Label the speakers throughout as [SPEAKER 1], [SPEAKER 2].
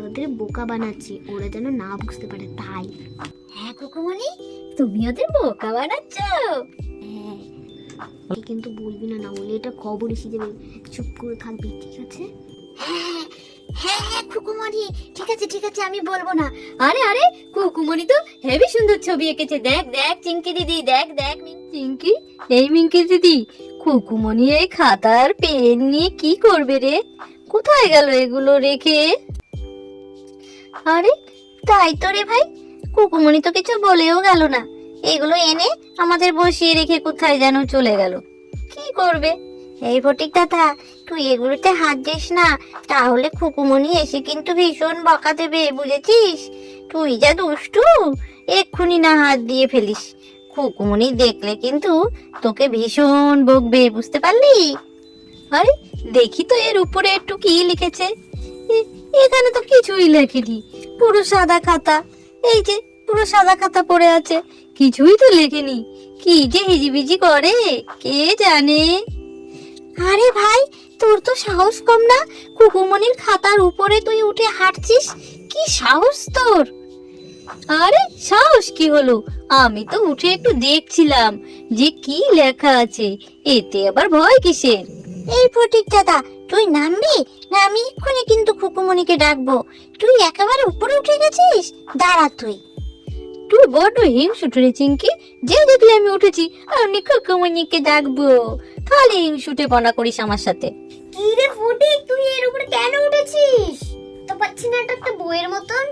[SPEAKER 1] ওদের বোকা বানাচ্ছি, ওরা যেন না বুঝতে পারে তাই।
[SPEAKER 2] হ্যাঁ কুকুমনি, তুমি ওদের বোকা বানাচ্ছ?
[SPEAKER 1] হ্যাঁ, কিন্তু বলবি না, না বলে এটা খবর এসে যাবে। চুপ করে থাকবি, ঠিক আছে?
[SPEAKER 2] হ্যাঁ হ্যাঁ হ্যাঁ কুকুমনি, ঠিক আছে ঠিক আছে, আমি বলবো না। আরে আরে কুকুমনি তো হেবি সুন্দর ছবি এঁকেছে। দেখ দেখ চিঙ্কি দিদি, দেখ দেখ চিঙ্কি, এই মিঙ্কি দিদি, কুকুমনি এই খাতার পেন নিয়ে কি করবে রে? কোথায় গেল এগুলো রেখে? আরে তাই তো রে ভাই, কুকুমনি তো কিছু বলেও গেল না। এগুলো এনে আমাদের বসিয়ে রেখে কোথায় যেন চলে গেল। কি করবে? এই ফটিক দাদা, তুই এগুলোতে হাত দিস না, তাহলে খুকুমনি এসে কিন্তু ভীষণ বকা দেবে, বুঝেছিস? তুই যা দুষ্টু, এক্ষুনি না হাত দিয়ে ফেলিস। খুকুমনি দেখলে কিন্তু তোকে ভীষণ বকবে, বুঝতে পারলি? আরে দেখি তো এর উপরে একটু কি লিখেছে। এখানে তো কিছুই লেখেনি, পুরো সাদা খাতা। এই যে পুরো সাদা খাতা পড়ে আছে, কিছুই তো লেখেনি। কি যে হিজিবিজি করে কে জানে। আরে ভাই, তোর তো সাহস কম না, কুকুমনির খাতার উপরে তুই উঠে হাঁটছিস? কি সাহস তোর? আরে সাহস কি হলো, আমি তো উঠে একটু দেখছিলাম যে কি লেখা আছে, এতে আবার ভয় কিসের? এই ফটিক দাদা, তুই নামবি না? আমি এক্ষুনি কিন্তু খুকুমনিকে ডাকবো। তুই একেবারে উপরে উঠে গেছিস, দাঁড়া তুই। তুই বড্ড হিংসুটে রে চিঙ্কি, যে দেখলে আমি উঠেছি আমি খুকুমনিকে ডাকবো, খালি হিংসুটে পনা করিস আমার সাথে।
[SPEAKER 1] কি রে ফটিক, তুই এর উপরে কেন উঠেছিস? তো পাচ্ছি না, এটা একটা বইয়ের মতন।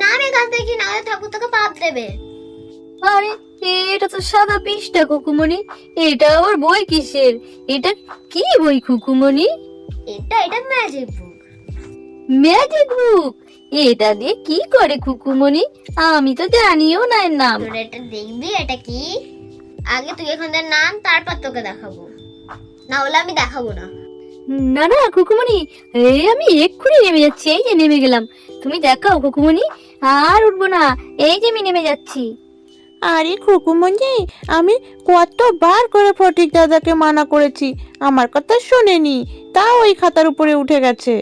[SPEAKER 1] নামে গাছ দেখি, না ঠাকুর তোকে পাপ দেবে।
[SPEAKER 2] আরে এটা তো সাদা পৃষ্ঠা খুকুমনি, এটা আবার বই কিসের? এটা কি বই খুকুমনি?
[SPEAKER 1] এটা ম্যাজিক বুক।
[SPEAKER 2] ম্যাজিক বুক? এটা দিয়ে কি করে খুকুমনি? আমি তো জানিও না এর নাম।
[SPEAKER 1] তোরা এটা দেখবি, এটা কি? আগে তুই এখানকার নাম, তারপর তোকে দেখাবো, না হলে আমি দেখাবো না।
[SPEAKER 2] না না খুকুমনি, আমি এক্ষুনি নেমে যাচ্ছি, এই যে নেমে গেলাম। তুমি দেখাও খুকুমনি, আর উঠবো না, এই যে আমি নেমে যাচ্ছি।
[SPEAKER 3] আরে খুকুমনি, আমি কতবার করে ফটিক দাদাকে মানা করেছি, আমার কথা শোনেনি, তাও ওই খাতার উপরে উঠে গেছে।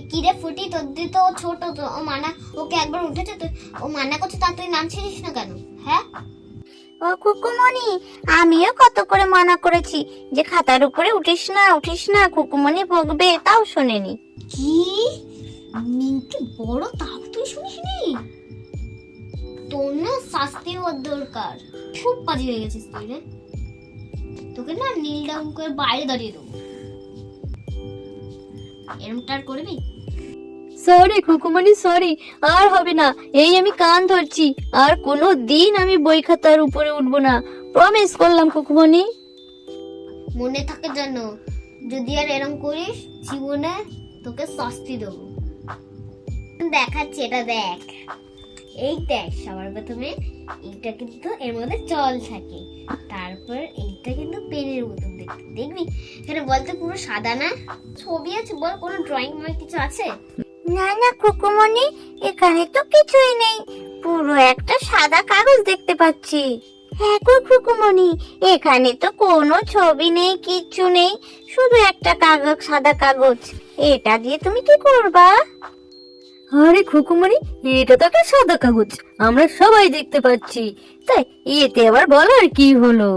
[SPEAKER 1] কি রে ফুটি, তোর দিয়ে তো ছোট, তো ও মানা, ওকে একবার উঠেছে তো ও মানা করছে, তা তুই নাম ছিলিস না কেন? হ্যাঁ
[SPEAKER 2] ও খুকুমনি, আমিও কত করে মানা করেছি যে খাতার উপরে উঠিস না উঠিস না, খুকুমনি বকবে, তাও শোনেনি।
[SPEAKER 1] কি মিঙ্কি বড়, তাও তুই শুনিসনি? তোর না শাস্তি হওয়ার দরকার, খুব বাজে হয়ে গেছিস তুই রে। তোকে না নীল ডাউন করে বাইরে দাঁড়িয়ে দেবো, এরমটা আর করবি?
[SPEAKER 2] সরি খুকুমনি, সরি, আর হবে না। এই আমি কান ধরছি, আর কোনো দিন আমি বই খাতার উপরে উঠবো না, প্রমিস করলাম খুকুমনি।
[SPEAKER 1] মনে থাকে যেন, যদি আর এরম করিস জীবনে তোকে শাস্তি দেবো। দেখাচ্ছি, এটা দেখ, এই দেখ, সবার প্রথমে এইটা কিন্তু এর মধ্যে জল থাকে, তারপর এইটা কিন্তু পেনের মতন দেখতে, দেখবি? এখানে বলতে পুরো সাদা না, ছবি আছে, বল কোনো ড্রয়িং কিছু আছে?
[SPEAKER 2] না না খুকুমনি, এখানে তো কিছুই নেই, পুরো একটা সাদা কাগজ দেখতে পাচ্ছি। হ্যাঁ গো খুকুমনি, এখানে তো কোনো ছবি নেই, কিচ্ছু নেই, শুধু একটা কাগজ, সাদা কাগজ। এটা দিয়ে তুমি কি করবা? আরে খুকুমনি, এটা তো একটা সাদা কাগজ, আমরা সবাই দেখতে পাচ্ছি, তাই এতে আবার বলার কি হলো?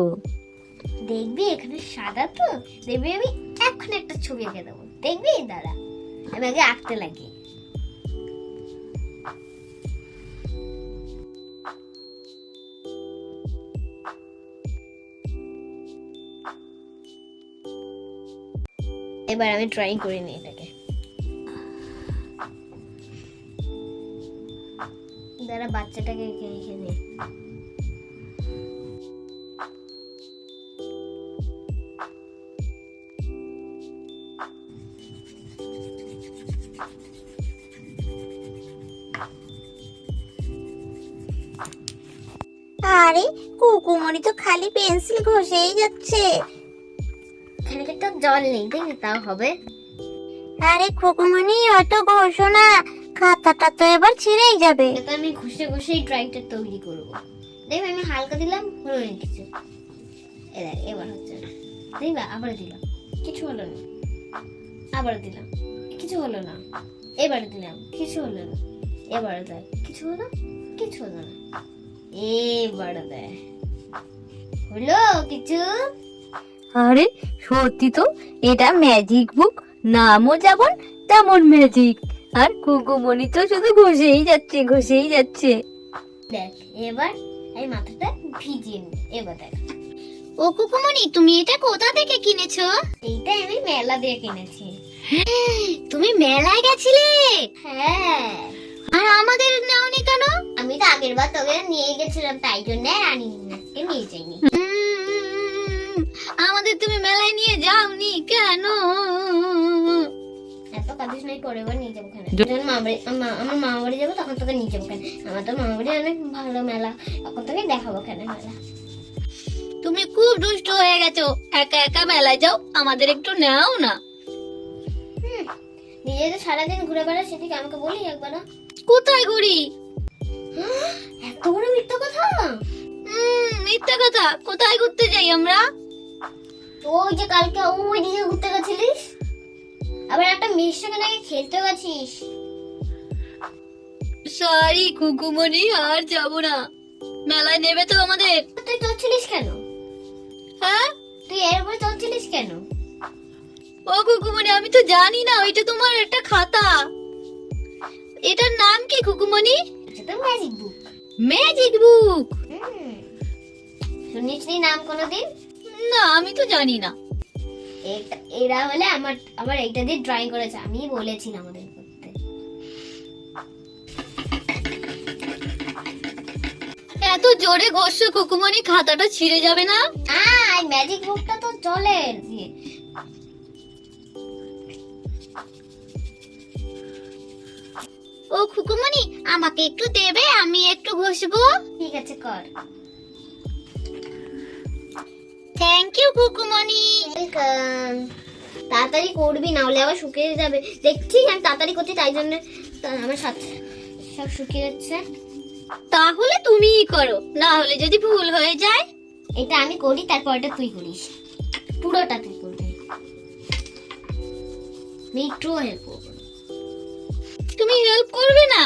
[SPEAKER 1] দেখবি এখানে সাদা তো, দেখবি আমি এখন একটা ছবি এঁকে দেবো, দেখবি? দাঁড়া, আমি আগে আঁকতে লাগি। এবার আমি ড্রয়িং করে নিই এটাকে, দাঁড়া বাচ্চাটাকে রেখে দিই।
[SPEAKER 2] আরে কুকুমনি তো খালি পেন্সিল ঘষেই যাচ্ছে।
[SPEAKER 1] এখানে কিন্তু জল নেই, দেখবি? তাও হবে।
[SPEAKER 2] আরে খুকুমনি, অত ঘষো না, খাতাটা তো এবার ছিঁড়েই যাবে।
[SPEAKER 1] এটা আমি ঘষে ঘষেই ড্রয়িংটা তৈরি করবো, দেখ আমি হালকা দিলাম, হলো না কিছু। এ দেখ এবার হচ্ছে না, দেখবা আবার দিলাম, কিছু হলো না, আবার দিলাম, কিছু হলো না, এবার দিলাম, কিছু হলো না, এবার দেখ কিছু হলো, কিছু হলো না, এবার দেখ হলো কিছু।
[SPEAKER 2] আরে সত্যি তো, এটা ম্যাজিক বুক, নামও যেমন তেমন ম্যাজিক। আর কুকুমনি তো শুধু ঘষেই যাচ্ছে, ঘষেই যাচ্ছে।
[SPEAKER 1] দেখ এবার এই মাথাটা ভিজিয়ে নি, এবার দেখ।
[SPEAKER 2] ও কুকুমনি, তুমি এটা কোথা থেকে কিনেছো?
[SPEAKER 1] এইটা আমি মেলা দিয়ে কিনেছি।
[SPEAKER 2] তুমি মেলায় গেছিলে?
[SPEAKER 1] হ্যাঁ,
[SPEAKER 2] আর আমাদের নাওনি কেন?
[SPEAKER 1] আমি তো আগের বার তোকে নিয়ে গেছিলাম, তাই জন্য আজকে নিয়ে যাইনি।
[SPEAKER 2] আমাদের তুমি মেলায় নিয়ে যাওনি কেন?
[SPEAKER 1] এত কাঁদিস নাই, পরে এবার নিয়ে যাবো। যখন আমার মামা বাড়ি যাবো তখন তোকে নিয়ে যাবো। কেন, আমার তো মামা বাড়ি অনেক ভালো মেলা, তখন তোকে দেখাবো কেন মেলা।
[SPEAKER 2] তুমি খুব দুষ্ট হয়ে গেছো, একা একা মেলায় যাও, আমাদের একটু নাও না।
[SPEAKER 1] নিজে তো সারাদিন ঘুরে বেড়া, সেদিকে আমাকে বলি একবার না।
[SPEAKER 2] কোথায় ঘুরি?
[SPEAKER 1] এত বড় মিথ্যা কথা!
[SPEAKER 2] মিথ্যা কথা? কোথায় ঘুরতে যাই আমরা?
[SPEAKER 1] ওই যে কালকে ওই দিকে ঘুরতে গেছিলিস, আবার একটা মেয়ের সঙ্গে নাকি খেলতে গেছিস।
[SPEAKER 2] সরি কুকুমনি, আর যাব না। মেলায় নেবে তো আমাদের?
[SPEAKER 1] তুই চলছিলিস কেন?
[SPEAKER 2] হ্যাঁ,
[SPEAKER 1] তুই এর উপরে চলছিলিস কেন?
[SPEAKER 2] ও কুকুমনি, আমি তো জানি না, ওইটা তোমার একটা খাতা। এটার নাম কি কুকুমনি?
[SPEAKER 1] এটা তো ম্যাজিক বুক।
[SPEAKER 2] ম্যাজিক বুক?
[SPEAKER 1] শুনিস নি নাম কোনোদিন?
[SPEAKER 2] না, আমি তো জানি না।
[SPEAKER 1] এরা হলে আমার এইটা দিয়ে ড্রয়িং করেছে, আমি বলেছিলাম আমাদের করতে।
[SPEAKER 2] এত জোরে ঘষছো কুকুমনি, খাতাটা ছিঁড়ে যাবে না?
[SPEAKER 1] এই ম্যাজিক বুকটা তো চলে।
[SPEAKER 2] ও কুকুমনি, আমাকে একটু দেবে, আমি একটু ঘষবো?
[SPEAKER 1] ঠিক আছে, কর।
[SPEAKER 2] Thank you Kukumoni.
[SPEAKER 1] ওয়েলকাম। তাড়াতাড়ি করবি, না হলে আবার শুকিয়ে যাবে। দেখছি আমি তাড়াতাড়ি করছি, তাই জন্য আমার সাথে সব শুকিয়ে যাচ্ছে।
[SPEAKER 2] তাহলে তুমিই করো, না হলে যদি ভুল হয়ে যায়?
[SPEAKER 1] এটা আমি করি, তারপরটা তুই করিস, পুরোটা তুই করবি, আমি একটু হেল্প করবো।
[SPEAKER 2] তুমি হেল্প করবে না?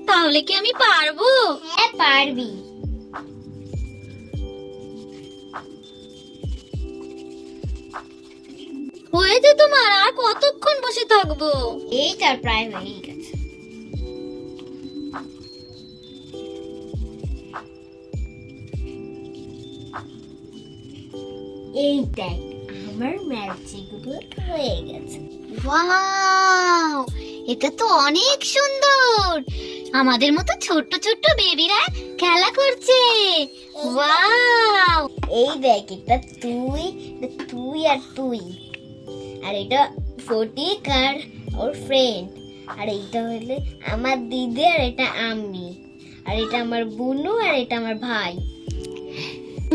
[SPEAKER 2] তাহলে কি আমি পারবো?
[SPEAKER 1] হ্যাঁ পারবি।
[SPEAKER 2] হয়েছে তোমার, আর কতক্ষণ বসে থাকবো?
[SPEAKER 1] এইটা প্রায় হয়ে গেছে। এই দেখ আমার ম্যাজিক বুক হয়ে গেছে।
[SPEAKER 2] ওয়াও, এটা তো অনেক সুন্দর। আমাদের মতো ছোট্ট ছোট্ট বেবিরা খেলা করছে। ওয়াও,
[SPEAKER 1] এই দেখ এটা তুই তুই আর তুই, আর এটা ফটিক আর ওর ফ্রেন্ড, আর এইটা হলে আমার দিদি, আর এটা আমি, আর এটা আমার বুনু, আর এটা আমার ভাই।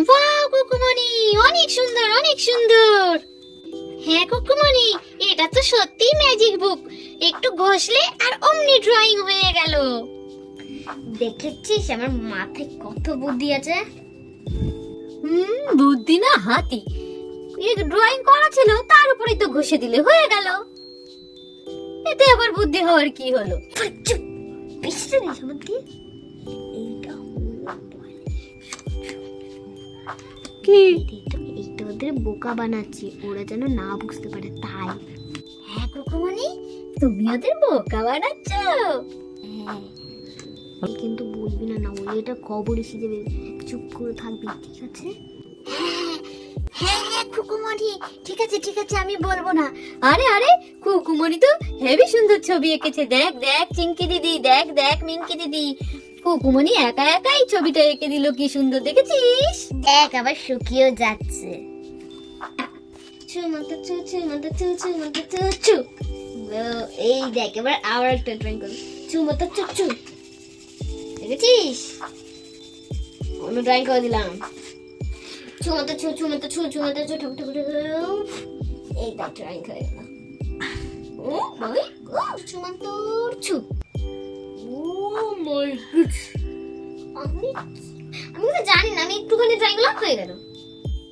[SPEAKER 2] ওয়াও কুকুমনি, অনেক সুন্দর, অনেক সুন্দর। হ্যাঁ কুকুমনি, এটা তো সত্যি ম্যাজিক বুক। একটু ঘষলে আর অমনি ড্রয়িং হয়ে গেল।
[SPEAKER 1] দেখেছিস আমার মাথায় কত বুদ্ধি আছে।
[SPEAKER 2] বুদ্ধি না হাতি। ড্রয়িং করা ছিল, তার উপরে তো ঘষে দিলে হয়ে গেল। এতে আবার বুদ্ধি হওয়ার কি হলো?
[SPEAKER 1] চুপ, বেশি জানিস আমার দিয়ে। এইটা
[SPEAKER 3] কি?
[SPEAKER 1] এইটা ওদের বোকা বানাচ্ছি, ওরা যেন না বুঝতে পারে, তাই।
[SPEAKER 2] হ্যাঁ কুকুমনি, তুমি ওদের বোকা বানাচ্ছ।
[SPEAKER 1] হ্যাঁ, কিন্তু বলবি না, না বলে এটা খবর এসে যাবে। চুপ করে থাকবি, ঠিক আছে?
[SPEAKER 2] হ্যাঁ হ্যাঁ কুকুমনি, ঠিক আছে ঠিক আছে, আমি বলবো না। আরে আরে, কুকুমনি তো হেবি সুন্দর ছবি এঁকেছে। দেখ দেখ চিঙ্কি দিদি, দেখ দেখ মিঙ্কি দিদি, কুকুমনি একা একাই ছবিটা এঁকে দিল, কি সুন্দর দেখেছিস?
[SPEAKER 1] দেখ আবার শুকিয়েও যাচ্ছে। ছু মন্ত ছু ছু মন্ত ছু ছু মন্ত ছু ছু। এই দেখ এবার আবার একটা ড্রয়িং কর। ছু মন্ত ছু ছু, দেখেছিস? অন্য ড্রয়িং করে দিলাম। ছু মন্ত ছু ছু মন্ত ছু ছু মন্ত ছু ঠক ঠক ঠক। এই দেখ ড্রয়িং করে দিলাম। ও মাই গড, ছু মন্ত ছু। ও মাই গড, আমি তো জানি না, আমি একটুখানি ট্রাই করলাম হয়ে গেল।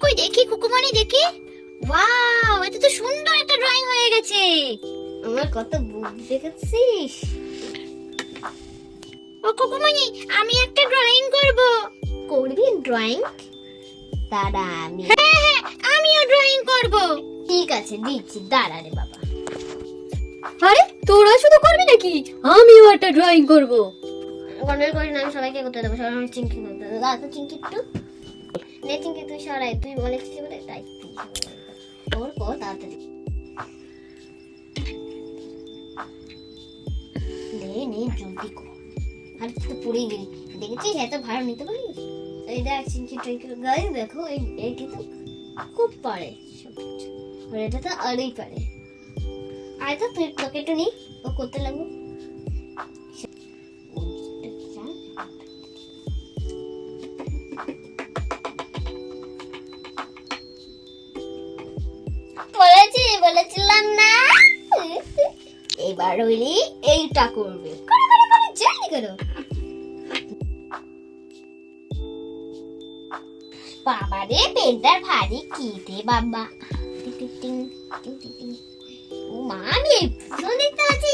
[SPEAKER 2] কই দেখি কুকুমনি দেখি। ওয়াও, এটা তো সুন্দর একটা ড্রয়িং হয়ে গেছে।
[SPEAKER 1] আমার কত বুদ্ধি দেখেছিস?
[SPEAKER 2] ও কুকুমনি, আমি একটা ড্রয়িং করব।
[SPEAKER 1] করবি ড্রয়িং? দাঁড়া আমি,
[SPEAKER 2] হ্যাঁ, আমিও ড্রয়িং করব।
[SPEAKER 1] ঠিক আছে দিচ্ছি, দাঁড়া রে বাবা।
[SPEAKER 2] আরে তোরা শুধু করবি নাকি? আমিও একটা ড্রয়িং করব।
[SPEAKER 1] গন্ডল করি না, আমি সবাইকে করতে দেবো, সবাই আমার চিংকি করতে দেবো। দাঁড়া তো চিংকি একটু নে, চিংকি তুই সরাই, তুই বলেছিস বলে তাই তোর কর তাড়াতাড়ি নে নে, জলদি কর। আর তুই তো পড়েই গেলি, দেখেছিস এত ভাড়া নিতে পারিস? এই দেখ চিংকি ট্রিঙ্কি গাই, দেখো এই কিন্তু খুব পারে সব কিছু, আর এটা তো আরই পারে। আর তো তুই তোকে একটু নি, ও করতে লাগবো। বলেছিলাম না, এবার হইলি এইটা করবে। জলদি করো বাবা রে, পেনটার ভারী কি রে বাবা। টিং টিং টিং টিং টিং। ও মা, আমি ফুল দেখতে পাচ্ছি।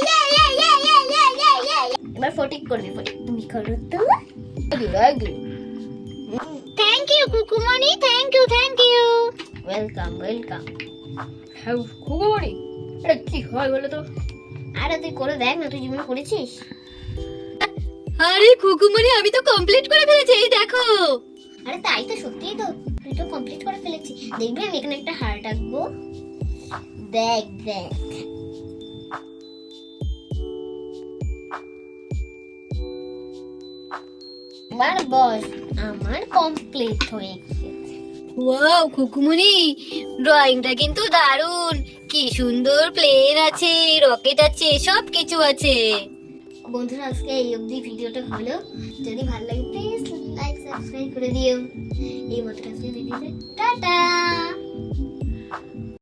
[SPEAKER 1] এবার ফটিক করবি, ফটিক তুমি করো তো।
[SPEAKER 2] Thank you Kukumoni, thank you.
[SPEAKER 1] Welcome welcome. হ্যাঁ খুবই, এটা কি হয় বলো তো? আরে তুই করে দেখ না, তুই জীবনে করেছিস?
[SPEAKER 2] আরে কুকুমনি, আমি তো কমপ্লিট করে ফেলেছি, এই দেখো।
[SPEAKER 1] আরে তাই তো, সত্যিই তো, তুই তো কমপ্লিট করে ফেলেছি। দেখবি আমি এখানে একটা হার্ট আঁকবো, দেখ দেখ। এবার বস, আমার কমপ্লিট হয়ে গেছে।
[SPEAKER 2] ওয়াও কুকুমনি, ড্রয়িংটা কিন্তু দারুণ। কি সুন্দর প্লেন আছে, রকেট আছে, সব কিছু আছে।
[SPEAKER 1] বন্ধুরা আজকে এই অবধি ভিডিওটা হলো। যদি ভালো লাগে প্লিজ লাইক সাবস্ক্রাইব করে দিও। এই মতো আজকে ভিডিওতে টাটা।